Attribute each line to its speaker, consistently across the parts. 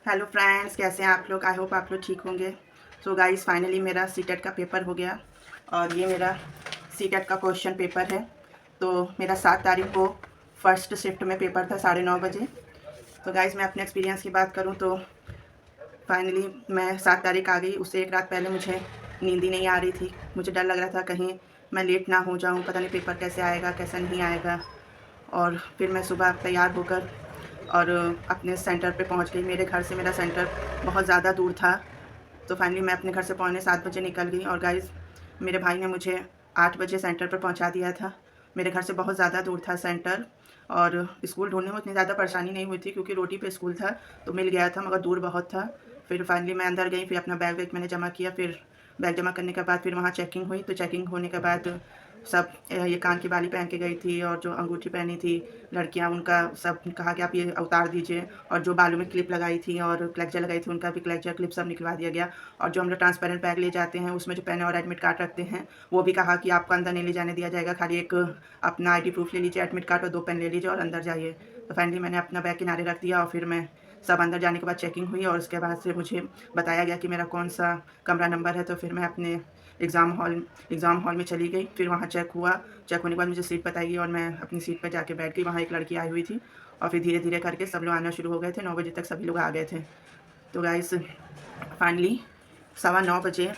Speaker 1: Hello friends, कैसे हैं आप लोग। आई होप आप लोग ठीक होंगे। सो गाइस, फाइनली मेरा सीटेट का पेपर हो गया और ये मेरा सीटेट का क्वेश्चन पेपर है। तो मेरा 7 तारीख को फर्स्ट शिफ्ट में पेपर था 9:30 बजे। तो गाइस, मैं अपने एक्सपीरियंस की बात करूं तो फाइनली मैं 7 तारीख आ गई। उससे एक रात पहले मुझे नींद ही नहीं आ रही थी। मुझे डर लग रहा था कहीं मैं लेट ना हो जाऊँ, पता नहीं पेपर कैसे आएगा कैसा नहीं आएगा। और फिर मैं सुबह तैयार होकर और अपने सेंटर पे पहुंच गई। मेरे घर से मेरा सेंटर बहुत ज़्यादा दूर था। तो फाइनली मैं अपने घर से पौने 7 बजे निकल गई और गाइस, मेरे भाई ने मुझे 8 बजे सेंटर पर पहुंचा दिया था। मेरे घर से बहुत ज़्यादा दूर था सेंटर। और स्कूल ढूंढने में उतनी ज़्यादा परेशानी नहीं हुई थी क्योंकि रोटी पे स्कूल था तो मिल गया था, मगर दूर बहुत था। फिर फाइनली मैं अंदर गई, फिर अपना बैग वैग मैंने जमा किया। फिर बैग जमा करने के बाद फिर वहाँ चेकिंग हुई। तो चेकिंग होने के बाद सब ये कान की बाली पहन के गई थी और जो अंगूठी पहनी थी लड़कियां, उनका सब कहा कि आप ये उतार दीजिए। और जो बालों में क्लिप लगाई थी और क्लेक्चर लगाई थी, उनका भी क्लेक्चर क्लिप सब निकलवा दिया गया। और जो हम लोग ट्रांसपेरेंट बैग ले जाते हैं उसमें जो पेन और एडमिट कार्ड रखते हैं, वो भी कहा कि आपको अंदर नहीं ले जाने दिया जाएगा। खाली एक अपना आईडी प्रूफ ले लीजिए, एडमिट कार्ड और 2 पेन ले लीजिए और अंदर जाइए। तो फाइनली मैंने अपना बैग किनारे रख दिया और फिर मैं सब अंदर जाने के बाद चेकिंग हुई और उसके बाद से मुझे बताया गया कि मेरा कौन सा कमरा नंबर है। तो फिर मैं अपने एग्ज़ाम हॉल में चली गई। फिर वहाँ चेक हुआ। चेक होने के बाद मुझे सीट बताई गई और मैं अपनी सीट पर जाके बैठ गई। वहाँ एक लड़की आई हुई थी और फिर धीरे धीरे करके सब लोग आना शुरू हो गए थे। 9 बजे तक सभी लोग आ गए थे। तो गाइस, फाइनली 9:15 बजे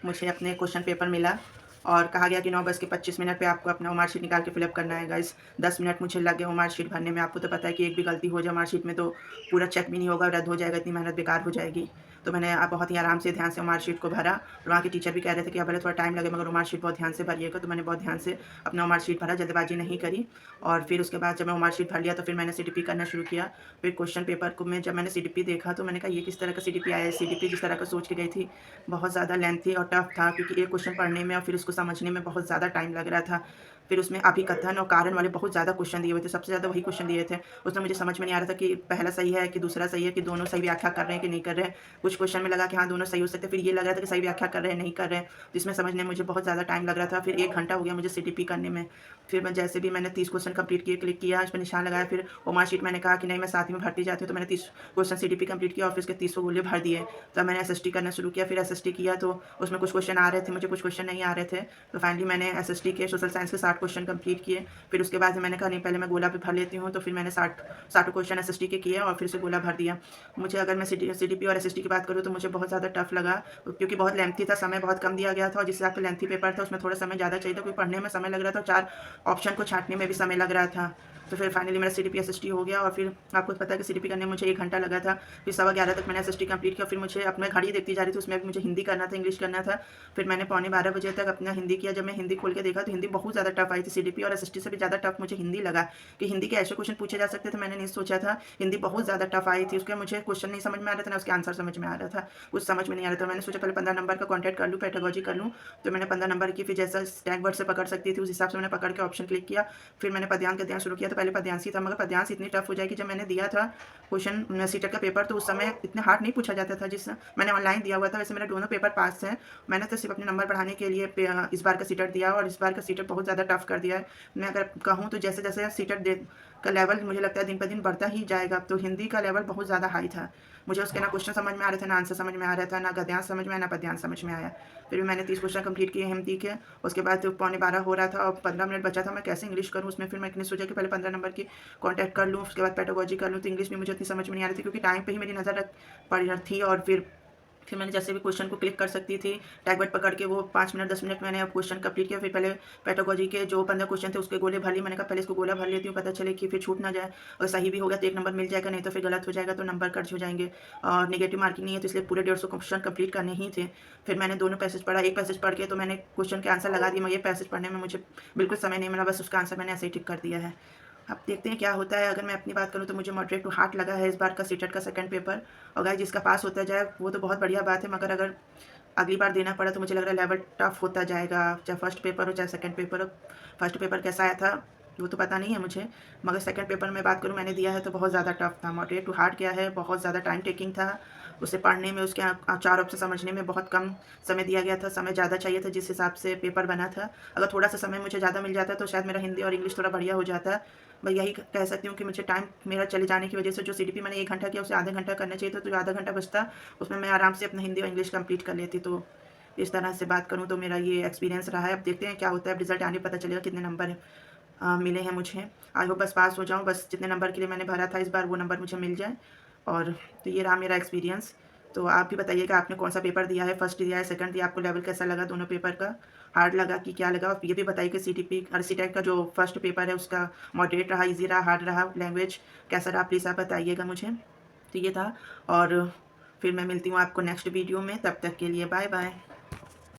Speaker 1: मुझे अपने क्वेश्चन पेपर मिला और कहा गया कि 9:25 पे आपको अपना मार्कशीट निकाल के फिलअप करना है। गाइस, 10 मिनट मुझे लगे वो मार्कशीट भरने में। आपको तो पता है कि एक भी गलती हो जाए मार्कशीट में तो पूरा चेक भी नहीं होगा, रद्द हो जाएगा, इतनी मेहनत बेकार हो जाएगी। तो मैंने आप बहुत ही आराम से ध्यान से मार्कशीट को भरा और वहाँ के टीचर भी कह रहे थे कि अब भले थोड़ा टाइम लगे मगर वो मार्कशीट बहुत ध्यान से भरिएगा। तो मैंने बहुत ध्यान से अपना मार्कशीट भरा, जल्दबाजी नहीं करी। और फिर उसके बाद जब मैं मार्कशीट भर लिया तो फिर मैंने सीडीपी करना शुरू किया। फिर क्वेश्चन पेपर को में जब मैंने सीडीपी देखा तो मैंने कहा ये किस तरह का सीडीपी आया है। सीडीपी जिस तरह का सोच के गई थी बहुत ज़्यादा लेंथी और टफ था क्योंकि एक क्वेश्चन पढ़ने में और फिर उसको समझने में बहुत ज़्यादा टाइम लग रहा था। फिर उसमें अभिकथन और कारण वाले बहुत ज़्यादा क्वेश्चन दिए हुए थे, सबसे ज़्यादा वही क्वेश्चन दिए थे। उसमें मुझे समझ में नहीं आ रहा था कि पहला सही है कि दूसरा सही है, कि दोनों सही व्याख्या कर रहे हैं कि नहीं कर रहे हैं। कुछ क्वेश्चन में लगा कि हाँ दोनों सही हो सकते हैं, फिर ये लग रहा था कि सही व्याख्या कर रहे हैं नहीं कर रहे हैं, जिसमें समझने में मुझे बहुत ज़्यादा टाइम लग रहा था। फिर 1 घंटा हो गया मुझे सीटीपी करने में। फिर मैं जैसे भी मैंने 30 क्वेश्चन कंप्लीट किए, क्लिक किया, इस पर निशान लगाया। फिर वो मार्कशीट मैंने कहा कि नहीं मैं साथ ही में भरती जाती हूँ। तो मैंने 30 क्वेश्चन सीटीपी कंप्लीट किया और फिर उसके 30 गोले भर दिए। तब मैंने एसएसटी करना शुरू किया। फिर एसएसटी किया तो उसमें कुछ क्वेश्चन आ रहे थे, मुझे कुछ क्वेश्चन नहीं आ रहे थे। तो फाइनली मैंने एसएसटी के सोशल साइंस के 60 क्वेश्चन कंप्लीट किए। फिर उसके बाद मैंने कहा नहीं पहले मैं गोला पे भर लेती हूँ। तो फिर मैंने 60 क्वेश्चन एसएसटी के किए और फिर से गोला भर दिया। मुझे अगर मैं सीडीपी और एसएसटी की बात करूँ तो मुझे बहुत ज़्यादा टफ लगा क्योंकि बहुत लेंथी था, समय बहुत कम दिया गया था और जिस हिसाब से लेंथी पेपर था उसमें थोड़ा समय ज़्यादा चाहिए था, क्योंकि पढ़ने में समय लग रहा था, 4 ऑप्शन को छाँटने में भी समय लग रहा था। तो फिर फाइनली मेरा सीडीपी एसएसटी हो गया और फिर आपको पता है कि सीडीपी करने में मुझे 1 घंटा लगा था। फिर 11:15 तक मैंने एसएसटी कंप्लीट किया। फिर मुझे अब मैं घड़ी देखती जा रही थी, उसमें मुझे हिंदी करना था, इंग्लिश करना था। फिर मैंने पौने 12 बजे तक अपना हिंदी किया। जब मैं हिंदी खोल के देखा तो हिंदी बहुत ज़्यादा टफ आई थी। सीडीपी और एसएसटी से भी ज़्यादा टफ मुझे हिंदी लगा कि हिंदी के ऐसे क्वेश्चन पूछे जा सकते थे, मैंने नहीं सोचा था। हिंदी बहुत ज़्यादा टफ आई थी, उसके मुझे क्वेश्चन नहीं समझ में आ रहा था ना उसके आंसर समझ में आ रहा था। कुछ समझ में नहीं आ रहा था। मैंने सोचा पहले 15 नंबर का कॉन्टैक्ट कर लूँ, पेडागोजी कर लूँ। तो मैंने 15 नंबर की फिर जैसा टैग वर्ड से पकड़ सकती थी उस हिसाब से मैंने पकड़ के ऑप्शन क्लिक किया। फिर मैंने पद्यांश का ध्यान शुरू किया। तो पहले पद्यांश ही था, मगर पद्यांश इतनी टफ हो जाएगी। जब मैंने दिया था क्वेश्चन सीटेट का पेपर तो उस समय इतने हार्ड नहीं पूछा जाता था जिस मैंने ऑनलाइन दिया हुआ था। वैसे मेरा दोनों पेपर पास हैं। मैंने तो सिर्फ अपने नंबर बढ़ाने के लिए इस बार का सीटेट दिया और इस बार का सीटेट बहुत ज़्यादा टफ कर दिया है। मैं अगर कहूँ तो जैसे जैसे सीटेट दे का लेवल मुझे लगता है दिन पर दिन बढ़ता ही जाएगा। तो हिंदी का लेवल बहुत ज़्यादा हाई था। मुझे उसके ना क्वेश्चन समझ में आ रहे थे, ना आंसर समझ में आ रहा था, ना गद्यांश समझ में आया, ना पद्यांश समझ में आया। फिर भी मैंने 30 क्वेश्चन कंप्लीट किए हिंदी के। उसके बाद पौने 12 हो रहा था और 15 मिनट बचा था, मैं कैसे इंग्लिश करूँ उसमें। फिर मैंने सोचा कि पहले 15 नंबर की कॉन्टैक्ट कर लूँ, उसके बाद पेडागोजी कर लूँ। तो इंग्लिश भी मुझे उतनी समझ में नहीं आ रही थी क्योंकि टाइम पे ही मेरी नज़र पड़ रही थी। और फिर मैंने जैसे भी क्वेश्चन को क्लिक कर सकती थी, टैग वर्ड पकड़ के वो 5 मिनट 10 मिनट मैंने क्वेश्चन कंप्लीट किया। फिर पहले पेडागोजी के जो 15 क्वेश्चन थे उसके गोले भर लिए। मैंने कहा पहले इसको गोला भर लेती हूँ, पता चले कि फिर छूट ना जाए। अगर सही भी हो गया तो 1 नंबर मिल जाएगा, नहीं तो फिर गलत हो जाएगा तो नंबर कट हो जाएंगे। और नेगेटिव मार्किंग नहीं है तो इसलिए पूरे 150 क्वेश्चन कंप्लीट करने ही थे। फिर मैंने दोनों पैसेज पढ़ा। एक पैसेज पढ़ के तो मैंने क्वेश्चन के आंसर लगा दिए, मगर ये पैसेज पढ़ने में मुझे बिल्कुल समय नहीं मिला, बस उसका आंसर मैंने ऐसे ही टिक कर दिया है। अब देखते हैं क्या होता है। अगर मैं अपनी बात करूँ तो मुझे मॉडरेट टू हार्ड लगा है इस बार का सीटेट का सेकंड पेपर। और गाइस, जिसका पास होता जाए वो तो बहुत बढ़िया बात है, मगर अगर अगली बार देना पड़ा तो मुझे लग रहा है लेवल टफ होता जाएगा, चाहे फर्स्ट पेपर हो चाहे सेकंड पेपर हो। फर्स्ट पेपर कैसा आया था वो तो पता नहीं है मुझे, मगर सेकंड पेपर में बात करूँ मैंने दिया है तो बहुत ज़्यादा टफ था। मॉडरेट टू हार्ड क्या है, बहुत ज़्यादा टाइम टेकिंग था। उसे पढ़ने में, उसके 4 ऑप्शन समझने में बहुत कम समय दिया गया था। समय ज़्यादा चाहिए था जिस हिसाब से पेपर बना था। अगर थोड़ा सा समय मुझे ज़्यादा मिल जाता तो शायद मेरा हिंदी और इंग्लिश थोड़ा बढ़िया हो जाता। मैं यही कह सकती हूँ कि मुझे टाइम मेरा चले जाने की वजह से जो CTP मैंने 1 घंटा किया उसे आधा घंटा करना चाहिए था, तो जो आधा घंटा बचता उसमें मैं आराम से अपना हिंदी और इंग्लिश कंप्लीट कर लेती। तो इस तरह से बात करूँ तो मेरा ये एक्सपीरियंस रहा है। अब देखते हैं क्या होता है, अब रिज़ल्ट आने पता चलेगा कितने नंबर मिले हैं मुझे। आई होप बस पास हो जाऊँ, बस जितने नंबर के लिए मैंने भरा था इस बार वो नंबर मुझे मिल जाए। और तो ये रहा मेरा एक्सपीरियंस। तो आप भी बताइएगा आपने कौन-सा पेपर दिया है, फर्स्ट दिया है, सेकंड दिया, आपको लेवल कैसा लगा दोनों पेपर का? हार्ड लगा कि क्या लगा? और ये भी बताइए कि CTP और CTET का जो फर्स्ट पेपर है उसका मॉडरेट रहा, ईज़ी रहा, हार्ड रहा, लैंग्वेज कैसा रहा? प्लीज़ आप बताइएगा मुझे। तो ये था, और फिर मैं मिलती हूँ आपको नेक्स्ट वीडियो में, तब तक के लिए बाय-बाय।